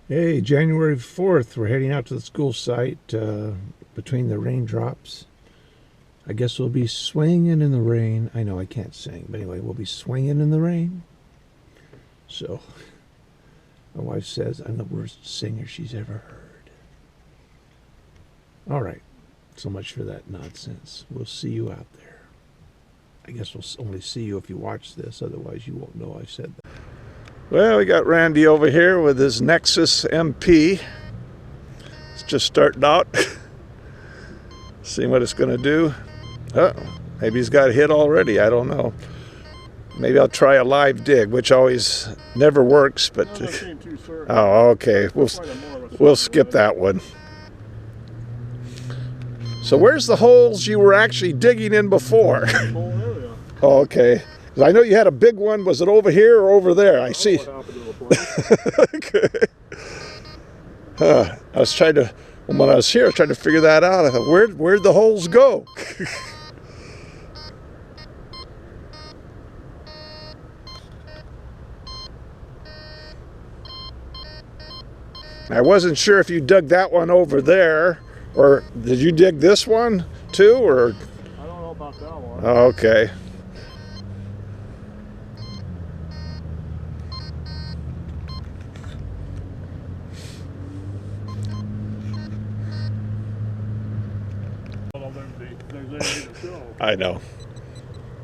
Hey, January 4th, we're heading out to the school site between the raindrops. I guess we'll be swinging in the rain. I know I can't sing, but anyway, we'll be swinging in the rain. So, my wife says I'm the worst singer she's ever heard. All right, so much for that nonsense. We'll see you out there. I guess we'll only see you if you watch this, otherwise you won't know I said that. Well, we got Randy over here with his Nexus MP. It's just starting out. Seeing what it's going to do. Oh, maybe he's got a hit already. I don't know. Maybe I'll try a live dig, which always never works. But oh, okay. We'll skip that one. So where's the holes you were actually digging in before? Oh, okay. I know you had a big one. Was it over here or over there? I see. Okay. I was trying to, when I was here, I was trying to figure that out. I thought, where'd the holes go? I wasn't sure if you dug that one over there, or did you dig this one too, or? I don't know about that one. Oh, okay. I know.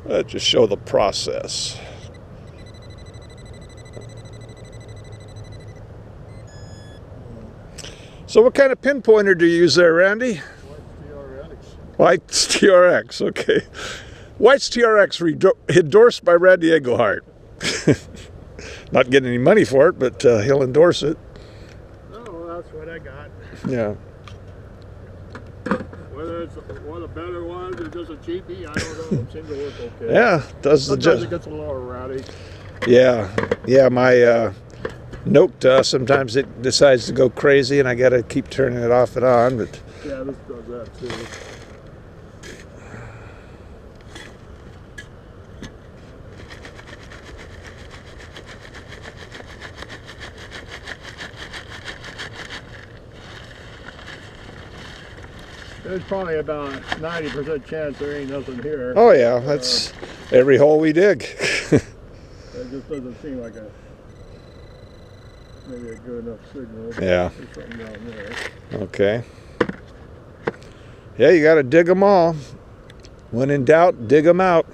Let's just show the process. So what kind of pinpointer do you use there, Randy? White's TRX, okay. White's TRX endorsed by Randy Engelhardt. Not getting any money for it, but he'll endorse it. Oh, well, that's what I got. Yeah. Whether it's one of the better ones or just a cheapie, I don't know. It seems to work okay. Yeah, does the sometimes it gets a little erratic. Yeah, my Note sometimes it decides to go crazy, and I got to keep turning it off and on. But yeah, this does that too. There's probably about a 90% chance there ain't nothing here. Oh yeah, that's every hole we dig. It just doesn't seem like maybe a good enough signal. Yeah. There's something down there. Okay. Yeah, you got to dig them all. When in doubt, dig them out.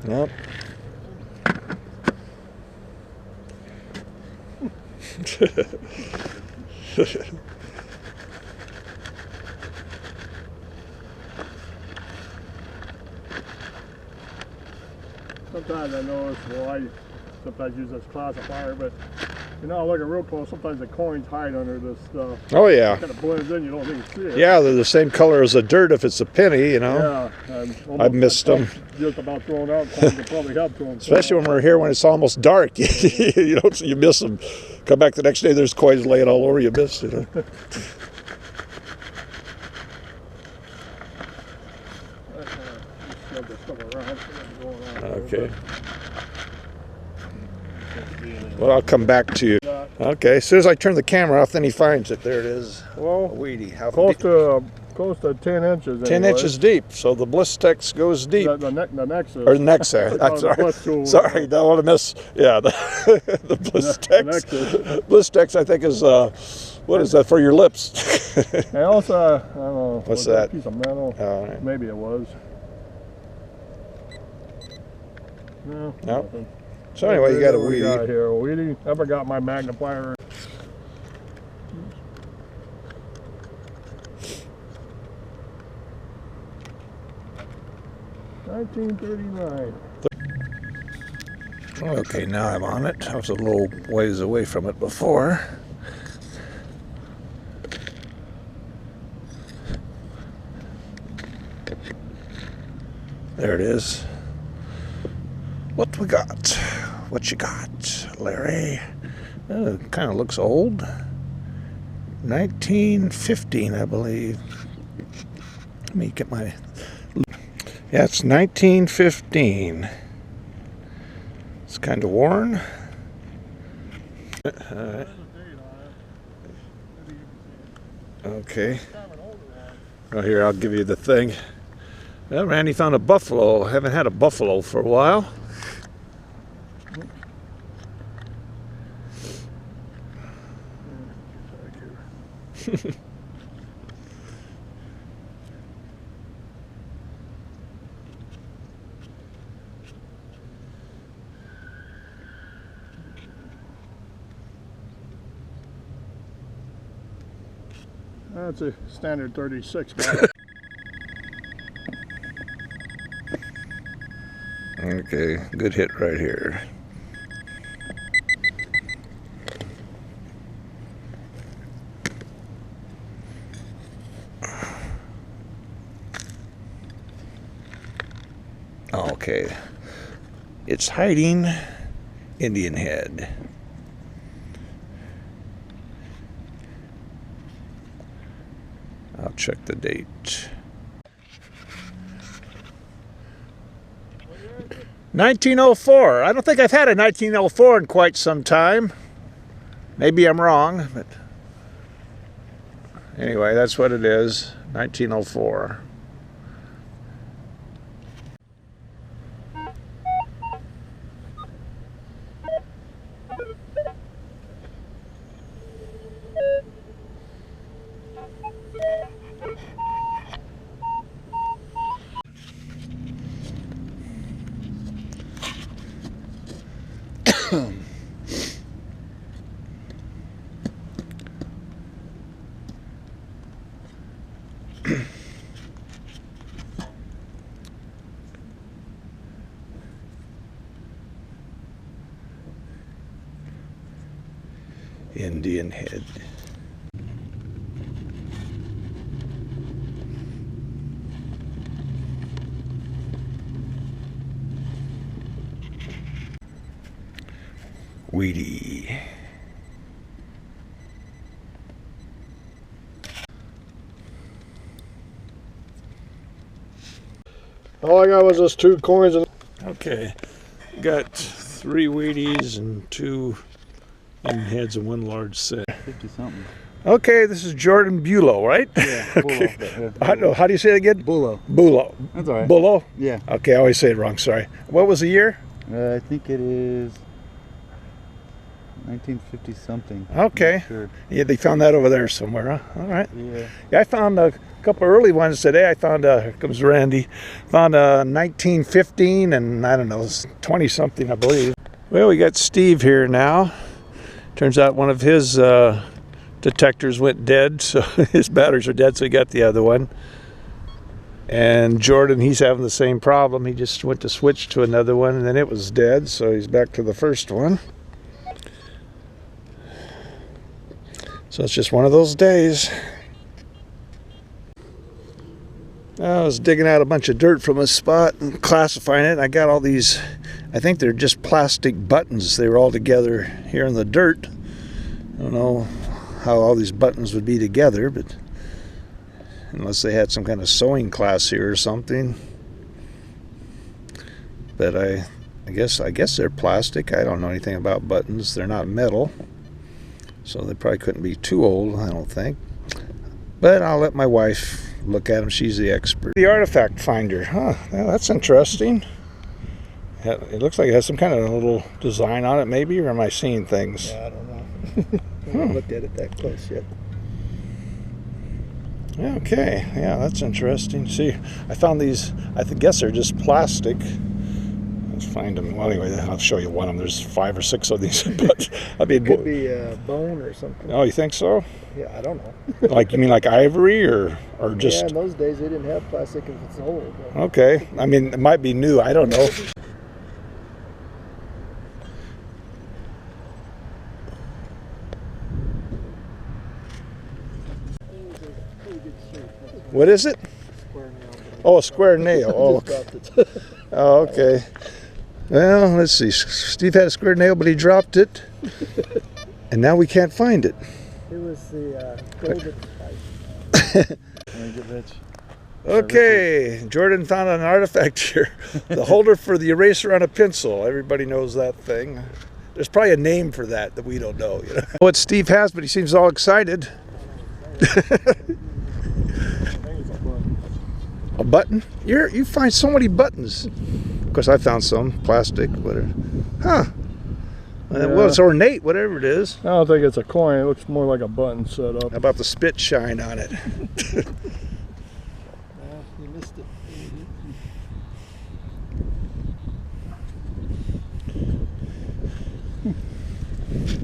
Yep. Sometimes I notice, well, I sometimes use this classifier, but you know, I look at real close, sometimes the coins hide under this stuff. Oh yeah. It kind of blends in, you don't even see it. Yeah, they're the same color as the dirt if it's a penny, you know. Yeah. I've missed them. Just about thrown out coins that probably have thrown. Especially when we're here when it's almost dark. You miss them. Come back the next day, there's coins laying all over you. Missed it. Okay. Well, I'll come back to you. Okay, as soon as I turn the camera off, then he finds it. There it is. Well, a weedy. How close to 10 inches. 10 inches deep. So the Blistex goes deep. The Nexus. Or Nexus. I'm sorry. Sorry, don't want to miss. Yeah, the Blistex. Blistex, I think, is what is that for your lips? And also, I don't know. What's that? A piece of metal. All right. Maybe it was. No. Nope. So anyway, you got a weedy. Got here, a weedy. I forgot my magnifier. $19.39. Okay, now I'm on it. I was a little ways away from it before. There it is. What we got? What you got, Larry? Kind of looks old. 1915, I believe. Let me get my... Yeah, it's 1915. It's kind of worn. Alright. Okay. Right here, I'll give you the thing. Well, Randy found a buffalo. I haven't had a buffalo for a while. That's a standard 36. Okay, good hit right here. Okay, it's hiding Indian head. I'll check the date. 1904. I don't think I've had a 1904 in quite some time. Maybe I'm wrong, but anyway, that's what it is. 1904. Indian head. Weedy. All I got was just 2 coins. And Okay, got 3 Wheaties and 2 Indian heads and 1 large set. 50-something. Okay, this is Jordan Bulow, right? Yeah, Okay. Bulow. How do you say it again? Bulow. Bulow. That's all right. Bulow? Yeah. Okay, I always say it wrong, sorry. What was the year? I think it is 1950-something. Okay. Sure. Yeah, they found that over there somewhere, huh? All right. Yeah. Yeah, I found a couple early ones today. I found, here comes Randy, found a 1915 and I don't know, 20-something, I believe. Well, we got Steve here now. Turns out one of his detectors went dead, so his batteries are dead, so he got the other one. And Jordan, he's having the same problem. He just went to switch to another one, and then it was dead, so he's back to the first one. So it's just one of those days. I was digging out a bunch of dirt from a spot and classifying it. I got all these, I think they're just plastic buttons. They were all together here in the dirt. I don't know how all these buttons would be together, but unless they had some kind of sewing class here or something. But I guess they're plastic. I don't know anything about buttons. They're not metal, so they probably couldn't be too old, I don't think. But I'll let my wife look at them. She's the expert. The artifact finder. Huh, well, that's interesting. It looks like it has some kind of a little design on it, maybe, or am I seeing things? Yeah, I don't know. I haven't looked at it that close yet. Okay, yeah, that's interesting. See, I found these, guess they're just plastic. Let's find them. Well, anyway, I'll show you one of them. There's 5 or 6 of these. But I mean, Could be a bone or something. Oh, you think so? Yeah, I don't know. Like, you mean like ivory or just? Yeah, in those days they didn't have plastic if it's old. Okay, I mean, it might be new. I don't know. What is it? Oh, a square nail. Oh, oh, okay. Well, let's see. Steve had a square nail, but he dropped it. And now we can't find it. It was the golden pipe. Okay, Jordan found an artifact here. The holder for the eraser on a pencil. Everybody knows that thing. There's probably a name for that that we don't know. You know what Steve has, but he seems all excited. A button? You find so many buttons. Of course, I found some plastic, whatever. Huh? Well, it's ornate, whatever it is. I don't think it's a coin. It looks more like a button set up. How about the spit shine on it? You missed it.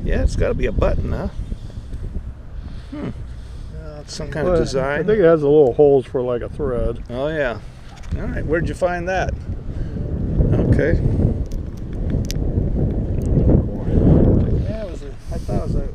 Yeah, it's got to be a button, huh? It's some kind of design. I think it has the little holes for like a thread. Oh yeah. All right. Where'd you find that? Okay. Yeah, I thought it was a